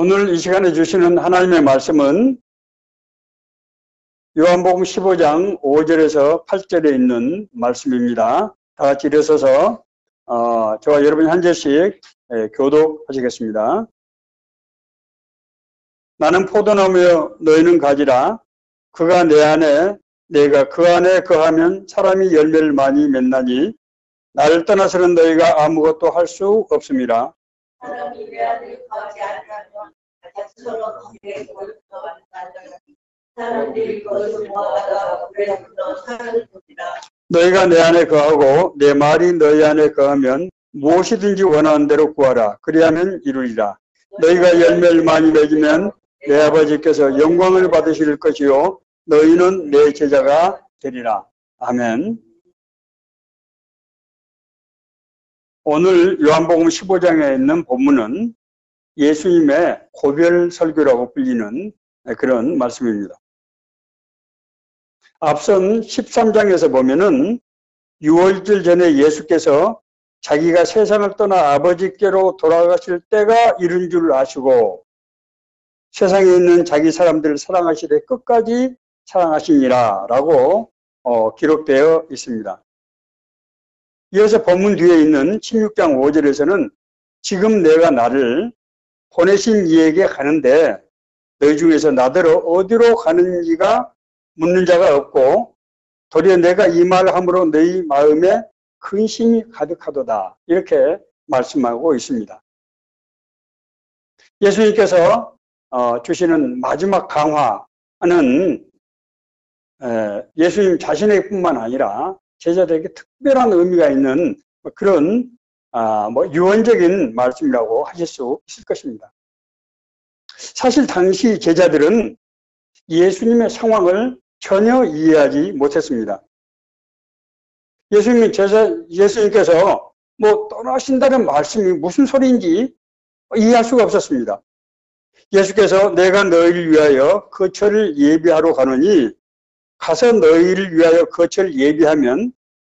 오늘 이 시간에 주시는 하나님의 말씀은 요한복음 15장 5절에서 8절에 있는 말씀입니다. 다 같이 일어서서 저와 여러분이 한 절씩 교독하시겠습니다. 나는 포도나무여 너희는 가지라. 그가 내 안에 내가 그 안에 거하면 사람이 열매를 많이 맺나니 나를 떠나서는 너희가 아무것도 할 수 없음이라. 사람이 내 안에 거하지 않으면 서로 관계에 고립되어 사람들이 그것을 모아다가 그래서 사는 것이라. 너희가 내 안에 거하고 내 말이 너희 안에 거하면 무엇이든지 원하는 대로 구하라. 그리하면 이루리라. 너희가 열매를 많이 맺으면 내 아버지께서 영광을 받으실 것이요 너희는 내 제자가 되리라. 아멘. 오늘 요한복음 15장에 있는 본문은 예수님의 고별 설교라고 불리는 그런 말씀입니다. 앞선 13장에서 보면은 6월절 전에 예수께서 자기가 세상을 떠나 아버지께로 돌아가실 때가 이른 줄 아시고 세상에 있는 자기 사람들을 사랑하시되 끝까지 사랑하시니라 라고 기록되어 있습니다. 이어서 본문 뒤에 있는 16장 5절에서는 지금 내가 나를 보내신 이에게 가는데 너희 중에서 나더러 어디로 가는지가 묻는 자가 없고 도리어 내가 이 말을 함으로 너희 마음에 근심이 가득하도다 이렇게 말씀하고 있습니다. 예수님께서 주시는 마지막 강화는 예수님 자신의 뿐만 아니라 제자들에게 특별한 의미가 있는 그런 유언적인 말씀이라고 하실 수 있을 것입니다. 사실 당시 제자들은 예수님의 상황을 전혀 이해하지 못했습니다. 예수님께서 떠나신다는 말씀이 무슨 소리인지 이해할 수가 없었습니다. 예수께서 내가 너희를 위하여 거처를 예비하러 가노니 가서 너희를 위하여 거처를 예비하면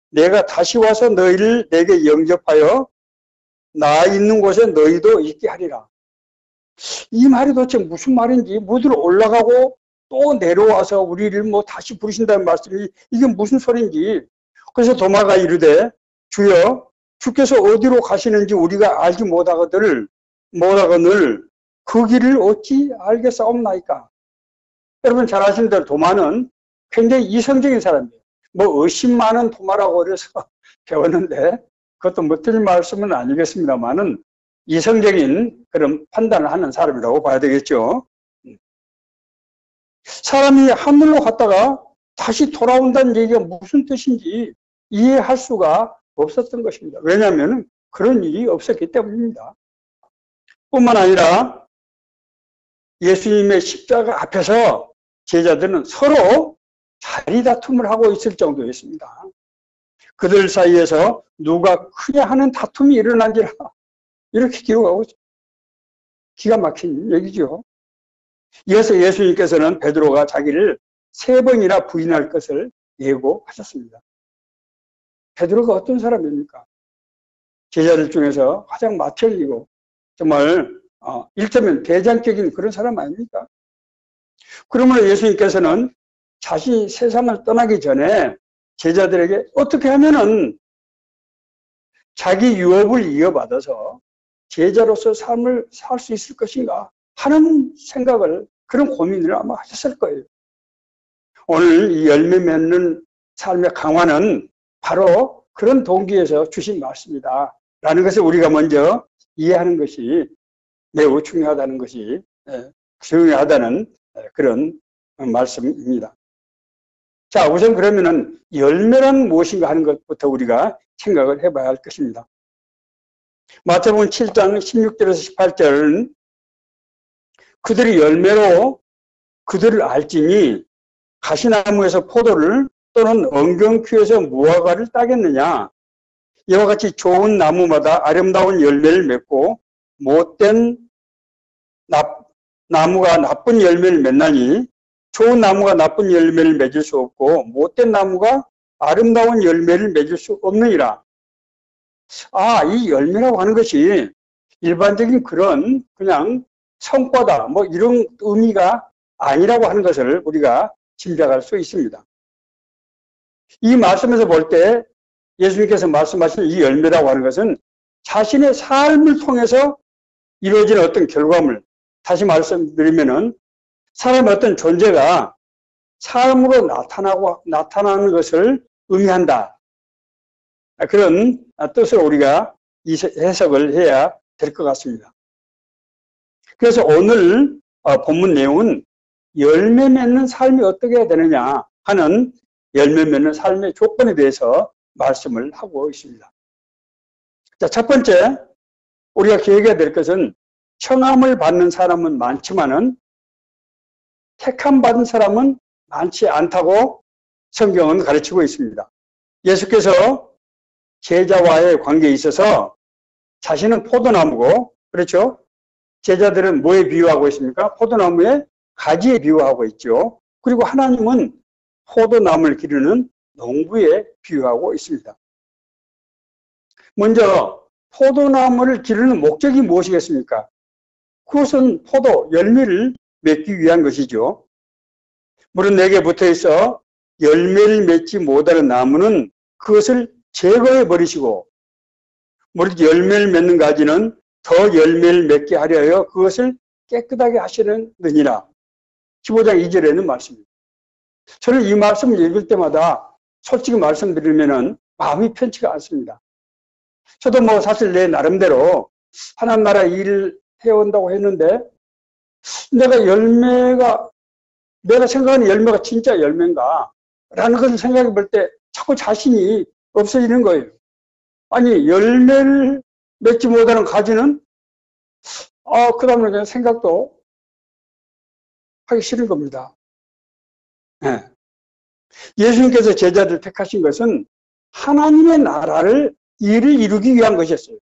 내가 다시 와서 너희를 내게 영접하여 나 있는 곳에 너희도 있게 하리라. 이 말이 도대체 무슨 말인지 무드로 올라가고 또 내려와서 우리를 다시 부르신다는 말씀이 이게 무슨 소리인지. 그래서 도마가 이르되 주여 주께서 어디로 가시는지 우리가 알지 못하거늘 그 길을 어찌 알겠사옵나이까. 여러분 잘 아시는 대로 도마는 굉장히 이성적인 사람이에요. 의심 많은 도마라고 그래서 배웠는데 그것도 틀린 말씀은 아니겠습니다만은 이성적인 그런 판단을 하는 사람이라고 봐야 되겠죠. 사람이 하늘로 갔다가 다시 돌아온다는 얘기가 무슨 뜻인지 이해할 수가 없었던 것입니다. 왜냐하면 그런 일이 없었기 때문입니다. 뿐만 아니라 예수님의 십자가 앞에서 제자들은 서로 자리 다툼을 하고 있을 정도였습니다. 그들 사이에서 누가 크냐 하는 다툼이 일어난지라 이렇게 기록하고 있습니다. 기가 막힌 얘기죠. 이어서 예수님께서는 베드로가 자기를 3번이나 부인할 것을 예고하셨습니다. 베드로가 어떤 사람입니까? 제자들 중에서 가장 마철이고 정말 일테면 대장적인 그런 사람 아닙니까? 그러므로 예수님께서는 자신이 세상을 떠나기 전에 제자들에게 어떻게 하면은 자기 유업을 이어받아서 제자로서 삶을 살 수 있을 것인가 하는 생각을, 그런 고민을 아마 하셨을 거예요. 오늘 이 열매 맺는 삶의 강화는 바로 그런 동기에서 주신 말씀이다 라는 것을 우리가 먼저 이해하는 것이 매우 중요하다는 그런 말씀입니다. 자, 우선 그러면은 열매란 무엇인가 하는 것부터 우리가 생각을 해봐야 할 것입니다. 마태복음 7장 16절에서 18절은 그들이 열매로 그들을 알지니 가시나무에서 포도를 또는 엉겅퀴에서 무화과를 따겠느냐. 이와 같이 좋은 나무마다 아름다운 열매를 맺고 못된 나무가 나쁜 열매를 맺나니 좋은 나무가 나쁜 열매를 맺을 수 없고 못된 나무가 아름다운 열매를 맺을 수 없느니라. 이 열매라고 하는 것이 일반적인 그냥 성과다, 뭐 이런 의미가 아니라고 하는 것을 우리가 짐작할 수 있습니다. 이 말씀에서 볼 때 예수님께서 말씀하신 이 열매라고 하는 것은 자신의 삶을 통해서 이루어지는 어떤 결과물, 다시 말씀드리면은 사람의 어떤 존재가 삶으로 나타나는 것을 의미한다. 그런 뜻으로 우리가 이 해석을 해야 될 것 같습니다. 그래서 오늘 본문 내용은 열매 맺는 삶이 어떻게 해야 되느냐 하는 열매 맺는 삶의 조건에 대해서 말씀을 하고 있습니다. 자, 첫 번째, 우리가 기억해야 될 것은 청함을 받는 사람은 많지만은 택함 받은 사람은 많지 않다고 성경은 가르치고 있습니다. 예수께서 제자와의 관계에 있어서 자신은 포도나무고, 그렇죠? 제자들은 뭐에 비유하고 있습니까? 포도나무의 가지에 비유하고 있죠. 그리고 하나님은 포도나무를 기르는 농부에 비유하고 있습니다. 먼저 포도나무를 기르는 목적이 무엇이겠습니까? 그것은 포도, 열매를 맺기 위한 것이죠. 물은 내게 붙어 있어 열매를 맺지 못하는 나무는 그것을 제거해 버리시고, 물론 열매를 맺는 가지는 더 열매를 맺게 하려 그것을 깨끗하게 하시느니라. 15장 2절에는 말씀입니다. 저는 이 말씀을 읽을 때마다 솔직히 말씀드리면은 마음이 편치가 않습니다. 저도 뭐 사실 내 나름대로 하나님 나라 일을 해온다고 했는데 내가 생각하는 열매가 진짜 열매인가 라는 것을 생각해 볼 때 자꾸 자신이 없어지는 거예요. 아니, 열매를 맺지 못하는 가지는 그 다음에 그냥 생각도 하기 싫은 겁니다. 네. 예수님께서 제자들을 택하신 것은 하나님의 나라를 일을 이루기 위한 것이었어요.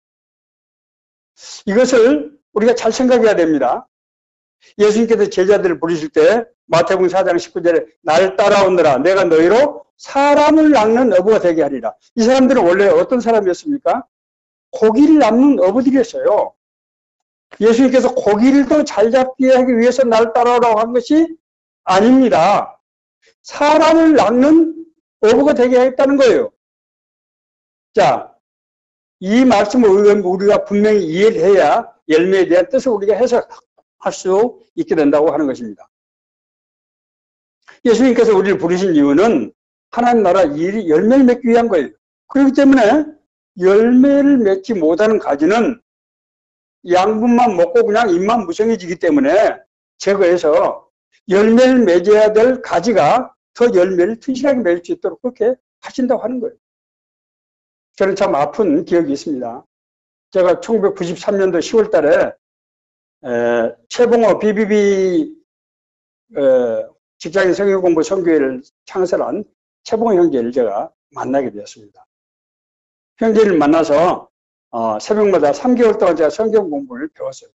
이것을 우리가 잘 생각해야 됩니다. 예수님께서 제자들을 부르실 때 마태복음 4장 19절에 날 따라오너라 내가 너희로 사람을 낚는 어부가 되게 하리라. 이 사람들은 원래 어떤 사람이었습니까? 고기를 낚는 어부들이었어요. 예수님께서 고기를 더 잘 잡게 하기 위해서 날 따라오라고 한 것이 아닙니다. 사람을 낚는 어부가 되게 하겠다는 거예요. 자, 이 말씀을 우리가 분명히 이해를 해야 열매에 대한 뜻을 우리가 해석할 수 있게 된다고 하는 것입니다. 예수님께서 우리를 부르신 이유는 하나님 나라 일이 열매를 맺기 위한 거예요. 그렇기 때문에 열매를 맺지 못하는 가지는 양분만 먹고 그냥 입만 무성해지기 때문에 제거해서 열매를 맺어야 될 가지가 더 열매를 튼실하게 맺을 수 있도록 그렇게 하신다고 하는 거예요. 저는 참 아픈 기억이 있습니다. 제가 1993년도 10월 달에 최봉호 BBB 직장인 성경공부 선교회를 창설한 최봉호 형제를 제가 만나게 되었습니다. 형제를 만나서 새벽마다 3개월 동안 제가 성경 공부를 배웠어요.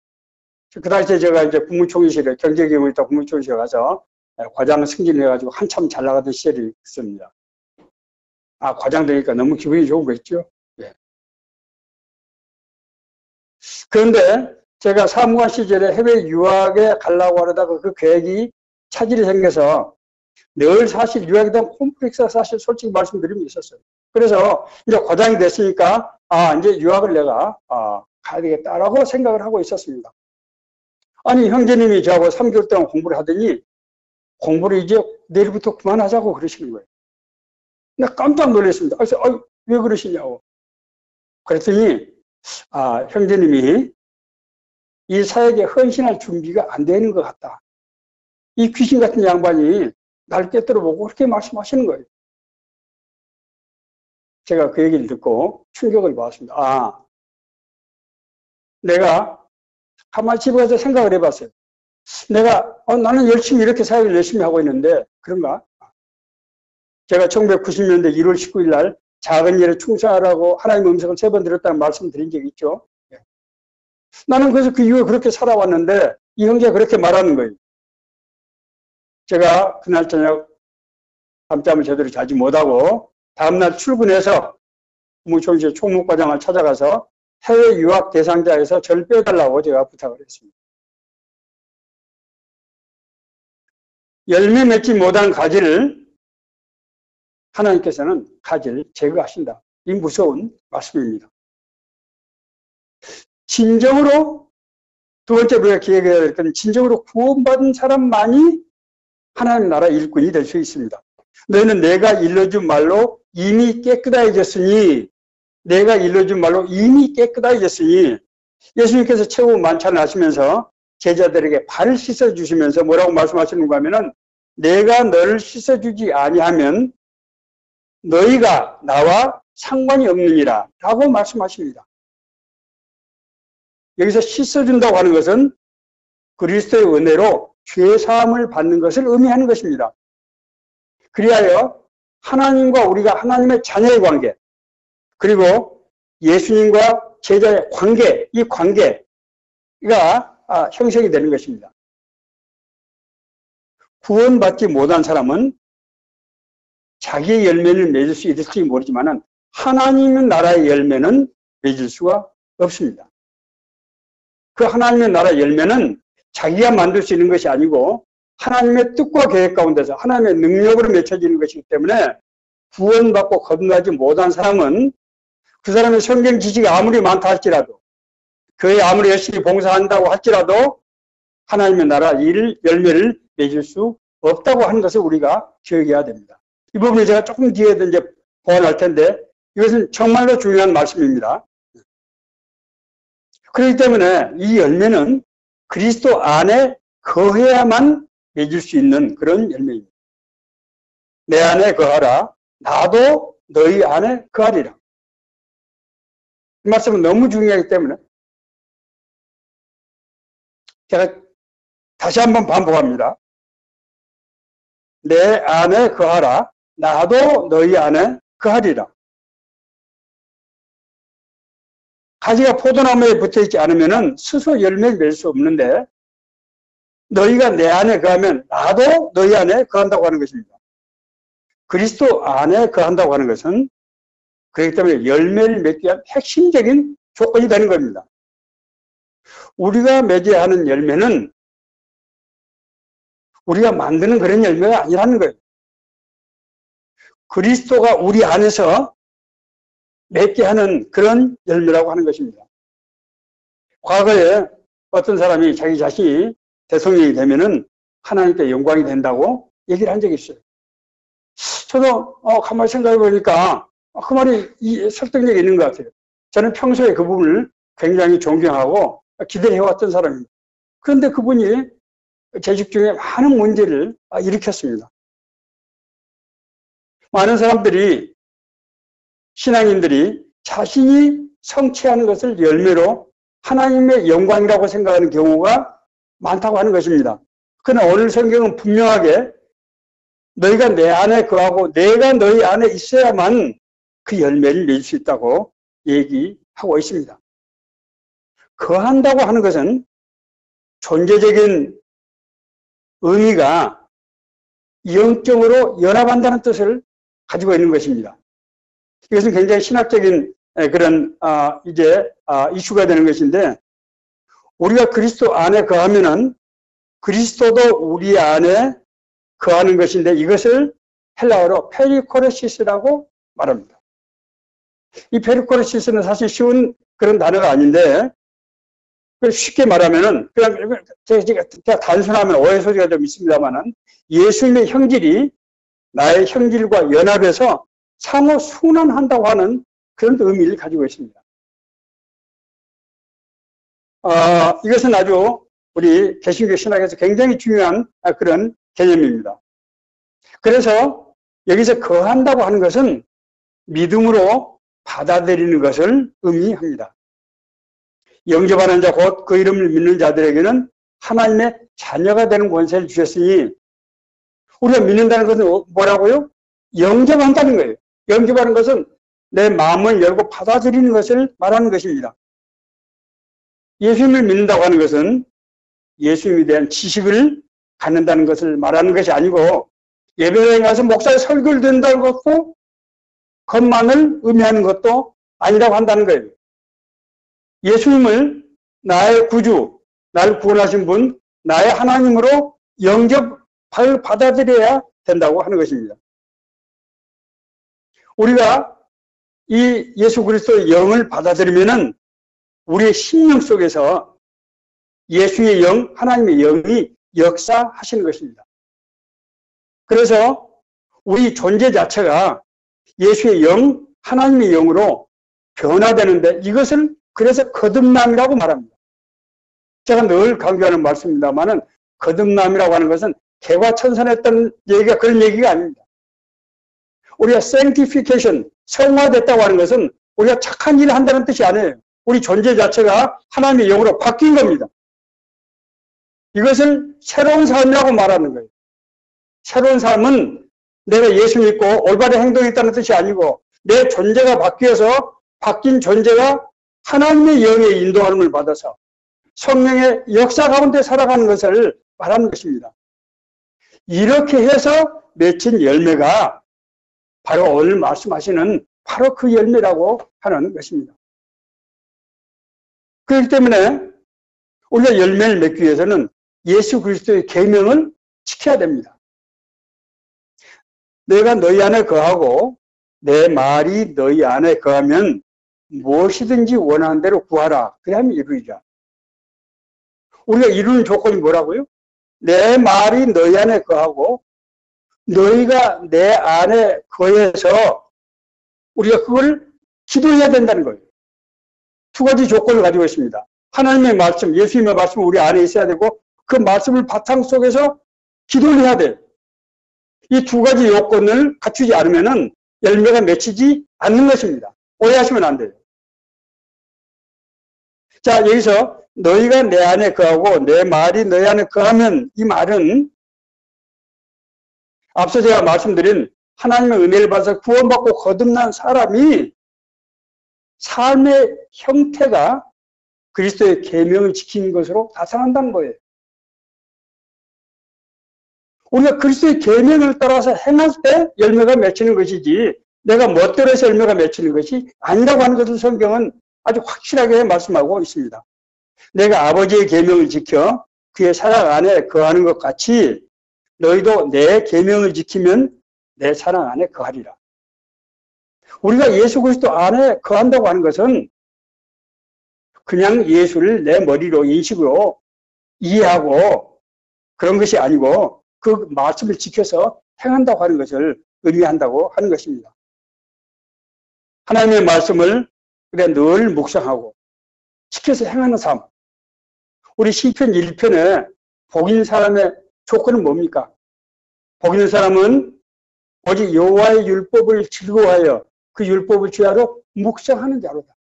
그 당시에 제가 이제 국무총리실에 경제기획을 있다 국무총리실에 가서 과장 승진해가지고 한참 잘 나가던 시절이 있습니다. 과장 되니까 너무 기분이 좋은 거 있죠? 예. 그런데 제가 사무관 시절에 해외 유학에 가려고 하다가 그 계획이 차질이 생겨서 늘 사실 유학에 대한 콤플렉스가 사실 솔직히 말씀드리면 있었어요. 그래서 이제 과장이 됐으니까 이제 유학을 내가 가야 되겠다라고 생각을 하고 있었습니다. 아니 형제님이 저하고 3개월 동안 공부를 하더니 공부를 이제 내일부터 그만하자고 그러시는 거예요. 나 깜짝 놀랐습니다. 그래서 왜 그러시냐고. 그랬더니 형제님이 이 사역에 헌신할 준비가 안 되는 것 같다. 이 귀신 같은 양반이 날 깨뜨려 보고 그렇게 말씀하시는 거예요. 제가 그 얘기를 듣고 충격을 받았습니다. 내가 가만히 집에 가서 생각을 해봤어요. 내가 나는 열심히 이렇게 사역을 열심히 하고 있는데 그런가? 제가 1990년대 1월 19일 날 작은 일에 충성하라고 하나님의 음성을 3번 들었다는 말씀 드린 적이 있죠. 나는 그래서 그 이후에 그렇게 살아왔는데 이 형제가 그렇게 말하는 거예요. 제가 그날 저녁 밤잠을 제대로 자지 못하고 다음날 출근해서 국무총리실 총무과장을 찾아가서 해외 유학 대상자에서 저를 빼달라고 제가 부탁을 했습니다. 열매 맺지 못한 가지를 하나님께서는 가지를 제거하신다. 이 무서운 말씀입니다. 진정으로 두 번째 우리가 기억해야 될 것은 진정으로 구원받은 사람만이 하나님 나라 일꾼이 될 수 있습니다. 너희는 내가 일러준 말로 이미 깨끗해졌으니 예수님께서 최후 만찬을 하시면서 제자들에게 발을 씻어주시면서 뭐라고 말씀하시는가 하면은 내가 너를 씻어주지 아니하면 너희가 나와 상관이 없느니라 라고 말씀하십니다. 여기서 씻어준다고 하는 것은 그리스도의 은혜로 죄사함을 받는 것을 의미하는 것입니다. 그리하여 하나님과 우리가 하나님의 자녀의 관계, 그리고 예수님과 제자의 관계, 이 관계가 형성이 되는 것입니다. 구원받지 못한 사람은 자기의 열매를 맺을 수 있을지 모르지만 하나님의 나라의 열매는 맺을 수가 없습니다. 그 하나님의 나라 열매는 자기가 만들 수 있는 것이 아니고 하나님의 뜻과 계획 가운데서 하나님의 능력으로 맺혀지는 것이기 때문에 구원받고 거듭나지 못한 사람은 그 사람의 성경 지식이 아무리 많다 할지라도 그의 아무리 열심히 봉사한다고 할지라도 하나님의 나라 열매를 맺을 수 없다고 하는 것을 우리가 기억해야 됩니다. 이 부분을 제가 조금 뒤에 이제 보완할 텐데 이것은 정말로 중요한 말씀입니다. 그렇기 때문에 이 열매는 그리스도 안에 거해야만 맺을 수 있는 그런 열매입니다. 내 안에 거하라 나도 너희 안에 거하리라. 이 말씀은 너무 중요하기 때문에 제가 다시 한번 반복합니다. 내 안에 거하라 나도 너희 안에 거하리라. 가지가 포도나무에 붙어있지 않으면 스스로 열매를 맺을 수 없는데 너희가 내 안에 거하면 나도 너희 안에 거한다고 하는 것입니다. 그리스도 안에 거한다고 하는 것은 그렇기 때문에 열매를 맺기 위한 핵심적인 조건이 되는 겁니다. 우리가 맺어야 하는 열매는 우리가 만드는 그런 열매가 아니라는 거예요. 그리스도가 우리 안에서 맺게 하는 그런 열매라고 하는 것입니다. 과거에 어떤 사람이 자기 자신이 대통령이 되면은 하나님께 영광이 된다고 얘기를 한 적이 있어요. 저도 가만히 생각해 보니까 그 말이 설득력이 있는 것 같아요. 저는 평소에 그 부분을 굉장히 존경하고 기대해 왔던 사람입니다. 그런데 그분이 재직 중에 많은 문제를 일으켰습니다. 많은 사람들이 신앙인들이 자신이 성취하는 것을 열매로 하나님의 영광이라고 생각하는 경우가 많다고 하는 것입니다. 그러나 오늘 성경은 분명하게 너희가 내 안에 거하고 내가 너희 안에 있어야만 그 열매를 맺을 수 있다고 얘기하고 있습니다. 거한다고 하는 것은 존재적인 의미가 영적으로 연합한다는 뜻을 가지고 있는 것입니다. 이것은 굉장히 신학적인 그런 이슈가 되는 것인데 우리가 그리스도 안에 거하면은 그리스도도 우리 안에 거하는 것인데 이것을 헬라어로 페리코레시스라고 말합니다. 이 페리코레시스는 사실 쉬운 그런 단어가 아닌데 쉽게 말하면은 그냥 제가 단순하면 오해 소지가 좀 있습니다만은 예수님의 형질이 나의 형질과 연합해서 상호 순환한다고 하는 그런 의미를 가지고 있습니다. 이것은 아주 우리 개신교 신학에서 굉장히 중요한 그런 개념입니다. 그래서 여기서 거한다고 하는 것은 믿음으로 받아들이는 것을 의미합니다. 영접하는 자 곧 그 이름을 믿는 자들에게는 하나님의 자녀가 되는 권세를 주셨으니 우리가 믿는다는 것은 뭐라고요? 영접한다는 거예요. 영접하는 것은 내 마음을 열고 받아들이는 것을 말하는 것입니다. 예수님을 믿는다고 하는 것은 예수님에 대한 지식을 갖는다는 것을 말하는 것이 아니고 예배당에 가서 목사의 설교를 듣는다는 것도 것만을 의미하는 것도 아니라고 한다는 거예요. 예수님을 나의 구주, 나를 구원하신 분, 나의 하나님으로 받아들여야 된다고 하는 것입니다. 우리가 이 예수 그리스도의 영을 받아들이면은 우리의 심령 속에서 예수의 영, 하나님의 영이 역사하시는 것입니다. 그래서 우리 존재 자체가 예수의 영, 하나님의 영으로 변화되는데 이것을 그래서 거듭남이라고 말합니다. 제가 늘 강조하는 말씀입니다만은 거듭남이라고 하는 것은 개과천선했던 얘기가 그런 얘기가 아닙니다. 우리가 sanctification, 성화됐다고 하는 것은 우리가 착한 일을 한다는 뜻이 아니에요. 우리 존재 자체가 하나님의 영으로 바뀐 겁니다. 이것을 새로운 삶이라고 말하는 거예요. 새로운 삶은 내가 예수 믿고 올바른 행동이 있다는 뜻이 아니고 내 존재가 바뀌어서 바뀐 존재가 하나님의 영의 인도함을 받아서 성령의 역사 가운데 살아가는 것을 말하는 것입니다. 이렇게 해서 맺힌 열매가 바로 오늘 말씀하시는 바로 그 열매라고 하는 것입니다. 그렇기 때문에 우리가 열매를 맺기 위해서는 예수 그리스도의 계명을 지켜야 됩니다. 내가 너희 안에 거하고 내 말이 너희 안에 거하면 무엇이든지 원하는 대로 구하라. 그래야만 이루리라. 우리가 이루는 조건이 뭐라고요? 내 말이 너희 안에 거하고 너희가 내 안에 거해서 우리가 그걸 기도해야 된다는 거예요. 두 가지 조건을 가지고 있습니다. 하나님의 말씀, 예수님의 말씀은 우리 안에 있어야 되고 그 말씀을 바탕 속에서 기도를 해야 돼요. 이 두 가지 요건을 갖추지 않으면 열매가 맺히지 않는 것입니다. 오해하시면 안 돼요. 자, 여기서 너희가 내 안에 거하고 내 말이 너희 안에 거하면 이 말은 앞서 제가 말씀드린 하나님의 은혜를 받아서 구원받고 거듭난 사람이 삶의 형태가 그리스도의 계명을 지키는 것으로 나타난다는 거예요. 우리가 그리스도의 계명을 따라서 행할 때 열매가 맺히는 것이지 내가 멋대로 해서 열매가 맺히는 것이 아니라고 하는 것을 성경은 아주 확실하게 말씀하고 있습니다. 내가 아버지의 계명을 지켜 그의 사랑 안에 거하는 것 같이 너희도 내 계명을 지키면 내 사랑 안에 거하리라. 우리가 예수 그리스도 안에 거한다고 하는 것은 그냥 예수를 내 머리로 인식으로 이해하고 그런 것이 아니고 그 말씀을 지켜서 행한다고 하는 것을 의미한다고 하는 것입니다. 하나님의 말씀을 우리가 늘 묵상하고 지켜서 행하는 삶. 우리 시편 1편에 복 있는 사람의 조건은 뭡니까? 복 있는 사람은 오직 여호와의 율법을 즐거워하여 그 율법을 주야로 묵상하는 자로다.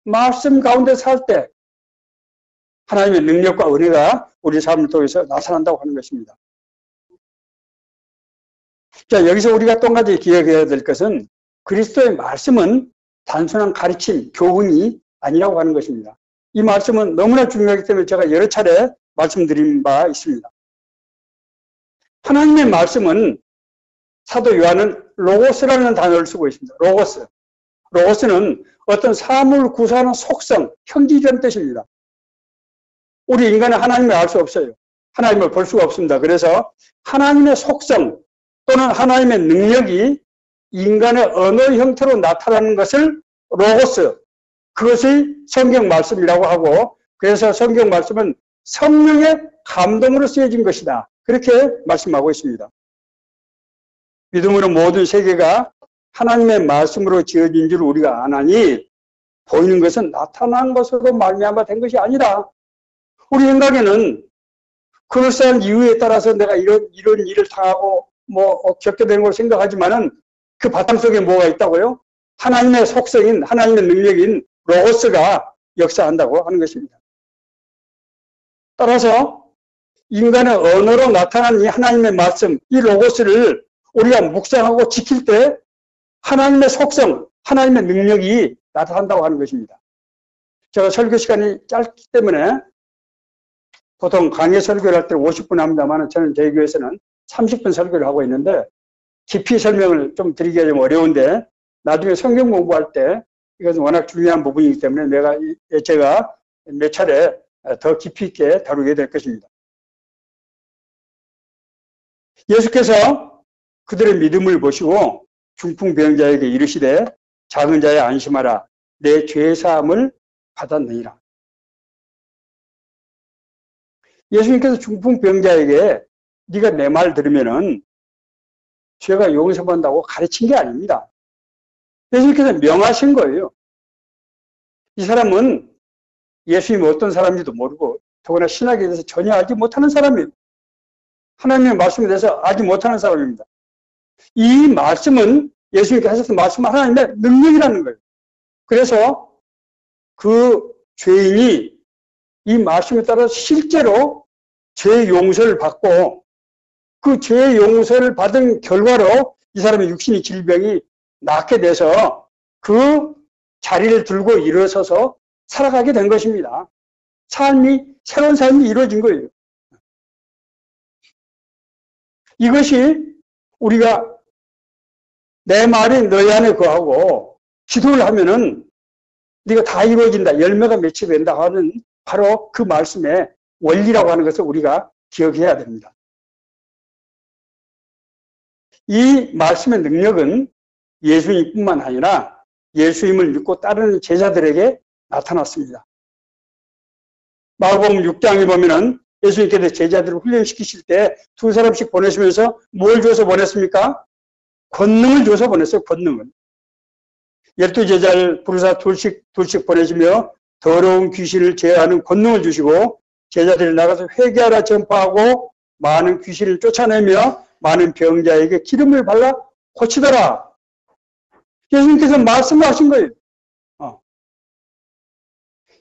말씀 가운데 살 때 하나님의 능력과 은혜가 우리 삶을 통해서 나타난다고 하는 것입니다. 자, 여기서 우리가 또 한 가지 기억해야 될 것은 그리스도의 말씀은 단순한 가르침, 교훈이 아니라고 하는 것입니다. 이 말씀은 너무나 중요하기 때문에 제가 여러 차례 말씀드린 바 있습니다. 하나님의 말씀은 사도 요한은 로고스라는 단어를 쓰고 있습니다. 로고스. 로고스는 어떤 사물을 구사하는 속성, 형질이라는 뜻입니다. 우리 인간은 하나님을 알 수 없어요. 하나님을 볼 수가 없습니다. 그래서 하나님의 속성 또는 하나님의 능력이 인간의 언어 형태로 나타나는 것을 로고스, 그것이 성경 말씀이라고 하고 그래서 성경 말씀은 성령의 감동으로 쓰여진 것이다. 그렇게 말씀하고 있습니다. 믿음으로 모든 세계가 하나님의 말씀으로 지어진 줄 우리가 아나니 보이는 것은 나타난 것으로 말미암아 된 것이 아니라 우리 생각에는 그럴싸한 이유에 따라서 내가 이런 일을 당하고 겪게 된 걸 생각하지만은 그 바탕 속에 뭐가 있다고요? 하나님의 속성인 하나님의 능력인 로고스가 역사한다고 하는 것입니다. 따라서 인간의 언어로 나타난 이 하나님의 말씀, 이 로고스를 우리가 묵상하고 지킬 때 하나님의 속성, 하나님의 능력이 나타난다고 하는 것입니다. 제가 설교 시간이 짧기 때문에 보통 강의 설교를 할 때 50분 합니다만 저는 저희 교회에서는 30분 설교를 하고 있는데 깊이 설명을 좀 드리기가 좀 어려운데 나중에 성경 공부할 때 이것은 워낙 중요한 부분이기 때문에 제가 몇 차례 더 깊이 있게 다루게 될 것입니다. 예수께서 그들의 믿음을 보시고 중풍병자에게 이르시되 작은 자야 안심하라 내 죄사함을 받았느니라. 예수님께서 중풍병자에게 네가 내 말 들으면은 죄가 용서받는다고 가르친 게 아닙니다. 예수님께서 명하신 거예요. 이 사람은 예수님이 어떤 사람인지도 모르고 더구나 신학에 대해서 전혀 알지 못하는 사람이에요. 하나님의 말씀에 대해서 알지 못하는 사람입니다. 이 말씀은 예수님께서 하셨던 말씀은 하나님의 능력이라는 거예요. 그래서 그 죄인이 이 말씀에 따라 실제로 죄 용서를 받고 그 죄 용서를 받은 결과로 이 사람의 육신의 질병이 낫게 돼서 그 자리를 들고 일어서서 살아가게 된 것입니다. 새로운 삶이 이루어진 거예요. 이것이 우리가 내 말이 너희 안에 거하고 기도를 하면은 네가 다 이루어진다, 열매가 맺히게 된다 하는 바로 그 말씀의 원리라고 하는 것을 우리가 기억해야 됩니다. 이 말씀의 능력은 예수님뿐만 아니라 예수님을 믿고 따르는 제자들에게 나타났습니다. 마가복음 6장에 보면은 예수님께서 제자들을 훈련시키실 때 두 사람씩 보내시면서 뭘 줘서 보냈습니까? 권능을 줘서 보냈어요. 권능을. 12제자를 부르사 둘씩 보내시며 더러운 귀신을 제어하는 권능을 주시고 제자들이 나가서 회개하라 전파하고 많은 귀신을 쫓아내며 많은 병자에게 기름을 발라 고치더라. 예수님께서 말씀하신 거예요.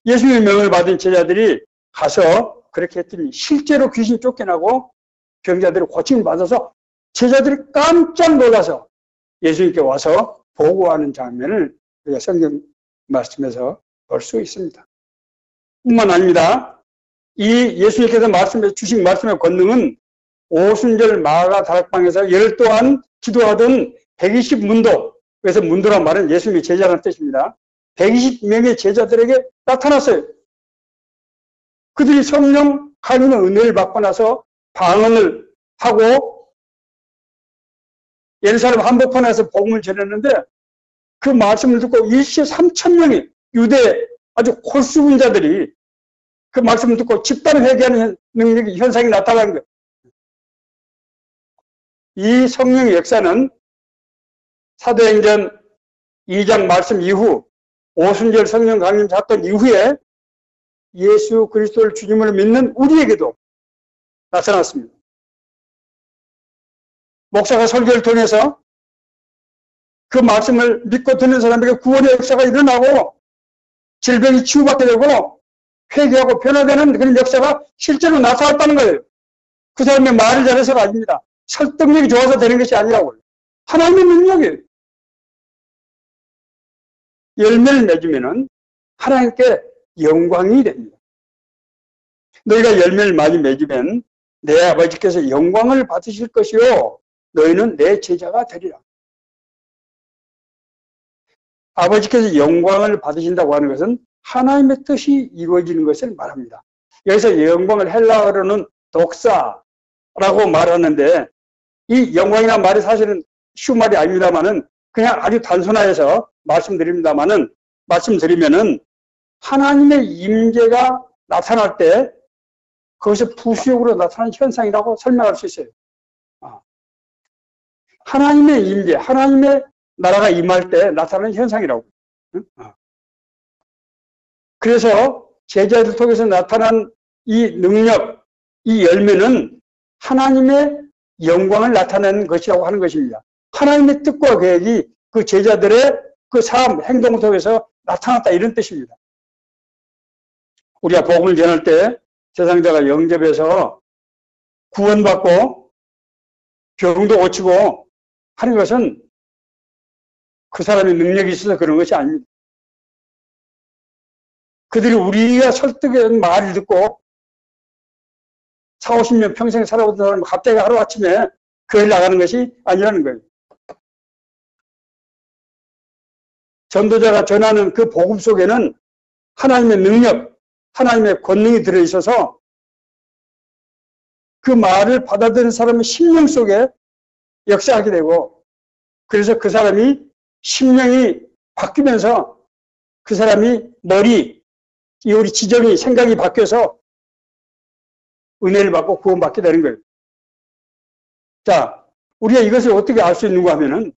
예수님의 명을 받은 제자들이 가서 그렇게 했더니 실제로 귀신 쫓겨나고 병자들이 고침을 받아서 제자들이 깜짝 놀라서 예수님께 와서 보고하는 장면을 우리가 성경 말씀에서 볼 수 있습니다. 뿐만 아닙니다. 이 예수님께서 주신 말씀의 권능은 오순절 마가 다락방에서 열 동안 기도하던 120문도, 그래서 문도란 말은 예수님의 제자라는 뜻입니다. 120명의 제자들에게 나타났어요. 그들이 성령 하나님의 은혜를 받고 나서 방언을 하고 예루살렘 한복판에서 복음을 전했는데 그 말씀을 듣고 일시에 3,000명이 유대 아주 골수분 자들이 그 말씀을 듣고 집단을 회개하는 능력이 현상이 나타나는 거예요. 이 성령의 역사는 사도행전 2장 말씀 이후 오순절 성령 강림 사건 이후에 예수 그리스도를 주님으로 믿는 우리에게도 나타났습니다. 목사가 설교를 통해서 그 말씀을 믿고 듣는 사람에게 구원의 역사가 일어나고 질병이 치유받게 되고 회개하고 변화되는 그런 역사가 실제로 나타났다는 거예요. 그 사람의 말을 잘해서가 아닙니다. 설득력이 좋아서 되는 것이 아니라고요. 하나님의 능력이에요. 열매를 맺으면은 하나님께 영광이 됩니다. 너희가 열매를 많이 맺으면 내 아버지께서 영광을 받으실 것이요 너희는 내 제자가 되리라. 아버지께서 영광을 받으신다고 하는 것은 하나님의 뜻이 이루어지는 것을 말합니다. 여기서 영광을 헬라어로는 독사라고 말하는데 이 영광이라는 말이 사실은 쉬운 말이 아닙니다만은 그냥 아주 단순화해서 말씀드리면은 하나님의 임재가 나타날 때 그것이 부수역으로 나타나는 현상이라고 설명할 수 있어요. 하나님의 임재, 하나님의 나라가 임할 때 나타나는 현상이라고. 그래서 제자들 통해서 나타난 이 능력, 이 열매는 하나님의 영광을 나타내는 것이라고 하는 것입니다. 하나님의 뜻과 계획이 그 제자들의 그 삶, 행동 속에서 나타났다 이런 뜻입니다. 우리가 복음을 전할 때 세상자가 영접해서 구원받고 병도 고치고 하는 것은 그 사람의 능력이 있어서 그런 것이 아닙니다. 그들이 우리가 설득한 말을 듣고 40, 50년 평생 살아오던 사람이 갑자기 하루아침에 교회를 나가는 것이 아니라는 거예요. 전도자가 전하는 그 복음 속에는 하나님의 능력, 하나님의 권능이 들어있어서 그 말을 받아들인 사람의 심령 속에 역사하게 되고, 그래서 그 사람이 심령이 바뀌면서 그 사람이 머리, 이 우리 지정이 생각이 바뀌어서 은혜를 받고 구원받게 되는 거예요. 자, 우리가 이것을 어떻게 알 수 있는가 하면은,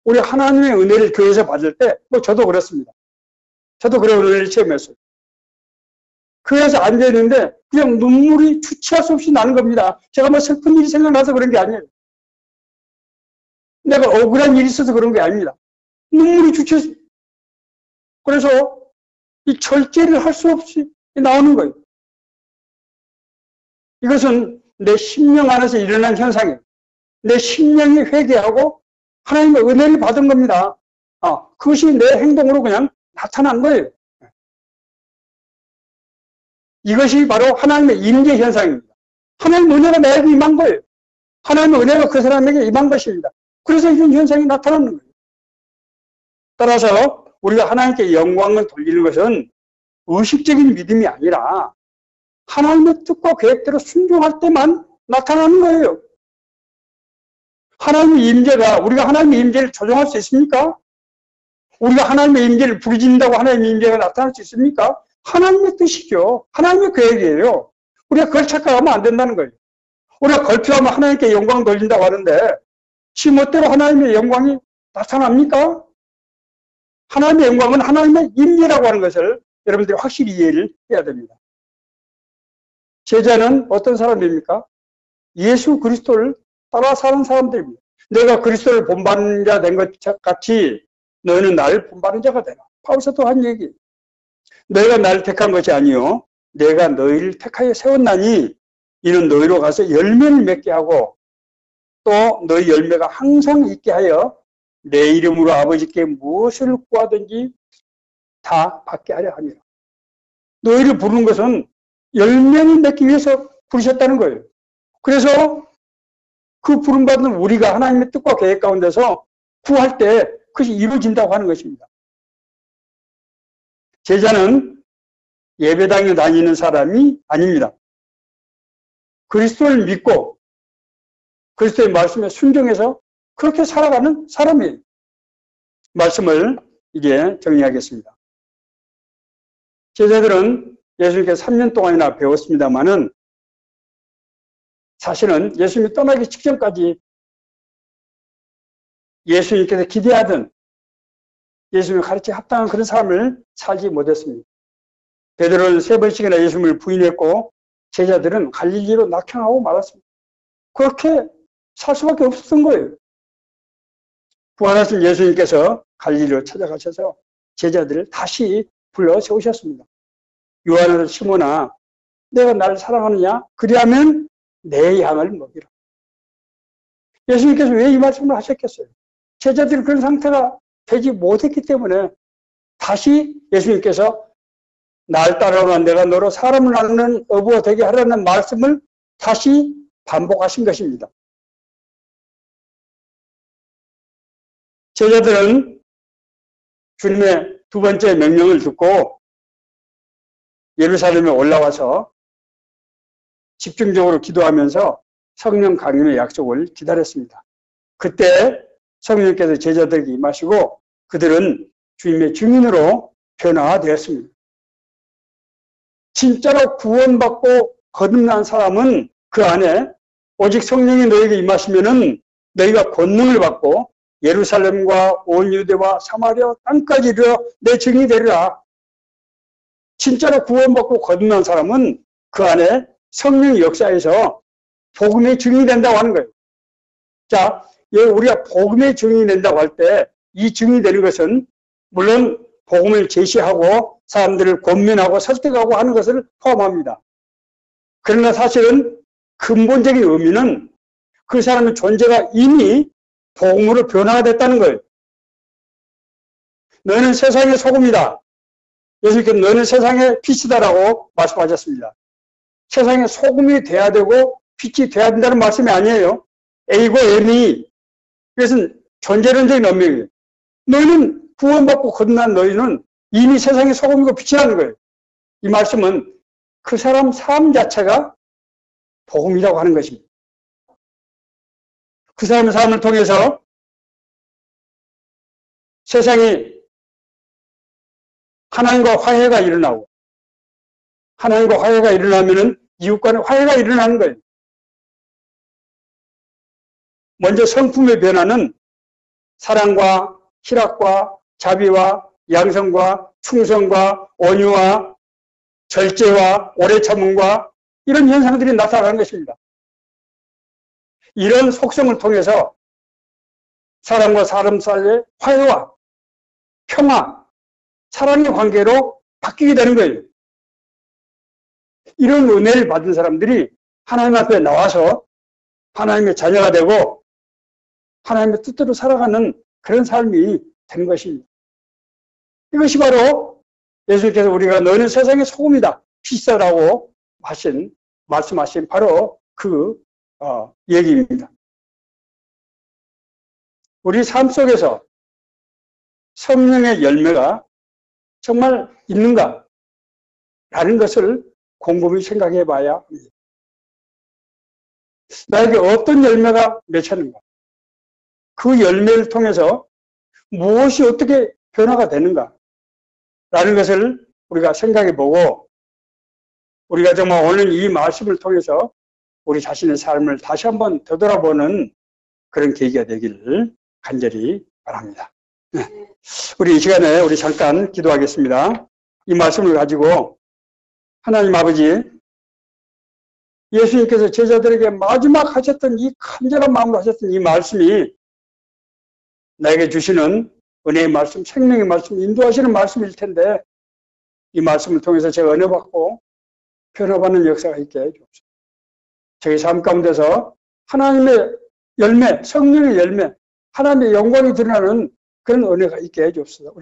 우리 하나님의 은혜를 교회에서 받을 때, 뭐 저도 그렇습니다. 저도 그런 은혜를 체험했어요. 교회에서 앉아있는데 그냥 눈물이 주체할 수 없이 나는 겁니다. 제가 뭐 슬픈 일이 생각나서 그런 게 아니에요. 내가 억울한 일이 있어서 그런 게 아닙니다. 눈물이 주체해서. 그래서 이 절제를 할 수 없이 나오는 거예요. 이것은 내 심령 안에서 일어난 현상이에요. 내 심령이 회개하고 하나님의 은혜를 받은 겁니다. 그것이 내 행동으로 그냥 나타난 거예요. 이것이 바로 하나님의 임재 현상입니다. 하나님의 은혜가 나에게 임한 거예요. 하나님의 은혜가 그 사람에게 임한 것입니다. 그래서 이런 현상이 나타나는 거예요. 따라서 우리가 하나님께 영광을 돌리는 것은 의식적인 믿음이 아니라 하나님의 뜻과 계획대로 순종할 때만 나타나는 거예요. 하나님의 임재가, 우리가 하나님의 임재를 조종할 수 있습니까? 우리가 하나님의 임재를 부르짖는다고 하나님의 임재가 나타날 수 있습니까? 하나님의 뜻이죠. 하나님의 계획이에요. 우리가 그걸 착각하면 안 된다는 거예요. 우리가 걸투하면 하나님께 영광 돌린다고 하는데 지멋대로 하나님의 영광이 나타납니까? 하나님의 영광은 하나님의 임재라고 하는 것을 여러분들이 확실히 이해를 해야 됩니다. 제자는 어떤 사람입니까? 예수 그리스도를 따라 사는 사람들입니다. 내가 그리스도를 본받는 자 된 것 같이 너희는 나를 본받는 자가 되라. 바울사도 한 얘기. 너희가 나를 택한 것이 아니요 내가 너희를 택하여 세웠나니 이는 너희로 가서 열매를 맺게 하고 또 너희 열매가 항상 있게 하여 내 이름으로 아버지께 무엇을 구하든지 다 받게 하려 함이라. 너희를 부르는 것은 열매를 맺기 위해서 부르셨다는 거예요. 그래서 그 부름받은 우리가 하나님의 뜻과 계획 가운데서 구할 때 그것이 이루어진다고 하는 것입니다. 제자는 예배당에 다니는 사람이 아닙니다. 그리스도를 믿고 그리스도의 말씀에 순종해서 그렇게 살아가는 사람이에요. 말씀을 이제 정리하겠습니다. 제자들은 예수님께서 3년 동안이나 배웠습니다마는 사실은 예수님이 떠나기 직전까지 예수님께서 기대하던 예수님의 가르치에 합당한 그런 삶을 살지 못했습니다. 베드로는 3번씩이나 예수님을 부인했고 제자들은 갈릴리로 낙향하고 말았습니다. 그렇게 살 수밖에 없었던 거예요. 부활하신 예수님께서 갈릴리로 찾아가셔서 제자들을 다시 불러 세우셨습니다. 요한을 시몬아 내가 나를 사랑하느냐? 그리하면 내 양을 먹이라. 예수님께서 왜 이 말씀을 하셨겠어요? 제자들이 그런 상태가 되지 못했기 때문에 다시 예수님께서 날 따라오면 내가 너로 사람을 낳는 어부가 되게 하라는 말씀을 다시 반복하신 것입니다. 제자들은 주님의 두 번째 명령을 듣고 예루살렘에 올라와서 집중적으로 기도하면서 성령 강림의 약속을 기다렸습니다. 그때 성령께서 제자들에게 임하시고 그들은 주님의 증인으로 변화되었습니다. 진짜로 구원받고 거듭난 사람은 그 안에 오직 성령이 너에게 임하시면은 너희가 권능을 받고 예루살렘과 온 유대와 사마리아 땅까지 이르러 내 증인이 되리라. 진짜로 구원받고 거듭난 사람은 그 안에 성령의 역사에서 복음의 증인이 된다고 하는 거예요. 자, 우리가 복음의 증인이 된다고 할 때 이 증인이 되는 것은 물론 복음을 제시하고 사람들을 권면하고 설득하고 하는 것을 포함합니다. 그러나 사실은 근본적인 의미는 그 사람의 존재가 이미 복음으로 변화가 됐다는 거예요. 너는 세상의 소금이다. 예수님께서 너는 세상의 빛이다라고 말씀하셨습니다. 세상에 소금이 돼야 되고 빛이 돼야 된다는 말씀이 아니에요. A고 M이 그것은 존재론적인 의미예요. 너희는 구원받고 거듭난 너희는 이미 세상의 소금이고 빛이라는 거예요. 이 말씀은 그 사람 삶 자체가 복음이라고 하는 것입니다. 그 사람의 삶을 통해서 세상에 하나님과 화해가 일어나고, 하나님과 화해가 일어나면은 이웃 간에 화해가 일어나는 거예요. 먼저 성품의 변화는 사랑과 희락과 자비와 양성과 충성과 온유와 절제와 오래 참음과 이런 현상들이 나타나는 것입니다. 이런 속성을 통해서 사람과 사람 사이의 화해와 평화, 사랑의 관계로 바뀌게 되는 거예요. 이런 은혜를 받은 사람들이 하나님 앞에 나와서 하나님의 자녀가 되고 하나님의 뜻대로 살아가는 그런 삶이 되는 것입니다. 이것이 바로 예수님께서 우리가 너는 세상의 소금이다, 빛이다라고 말씀하신 바로 그 얘기입니다. 우리 삶 속에서 성령의 열매가 정말 있는가? 라는 것을 곰곰이 생각해 봐야 합니다. 나에게 어떤 열매가 맺혔는가? 그 열매를 통해서 무엇이 어떻게 변화가 되는가? 라는 것을 우리가 생각해 보고, 우리가 정말 오늘 이 말씀을 통해서 우리 자신의 삶을 다시 한번 되돌아보는 그런 계기가 되기를 간절히 바랍니다. 네. 우리 이 시간에 우리 잠깐 기도하겠습니다. 이 말씀을 가지고 하나님 아버지, 예수님께서 제자들에게 마지막 하셨던 이 간절한 마음으로 하셨던 이 말씀이 나에게 주시는 은혜의 말씀, 생명의 말씀, 인도하시는 말씀일 텐데 이 말씀을 통해서 제가 은혜받고 변화받는 역사가 있게 해주옵소서. 저희 삶 가운데서 하나님의 열매, 성령의 열매, 하나님의 영광이 드러나는 그런 은혜가 있게 해주옵소서.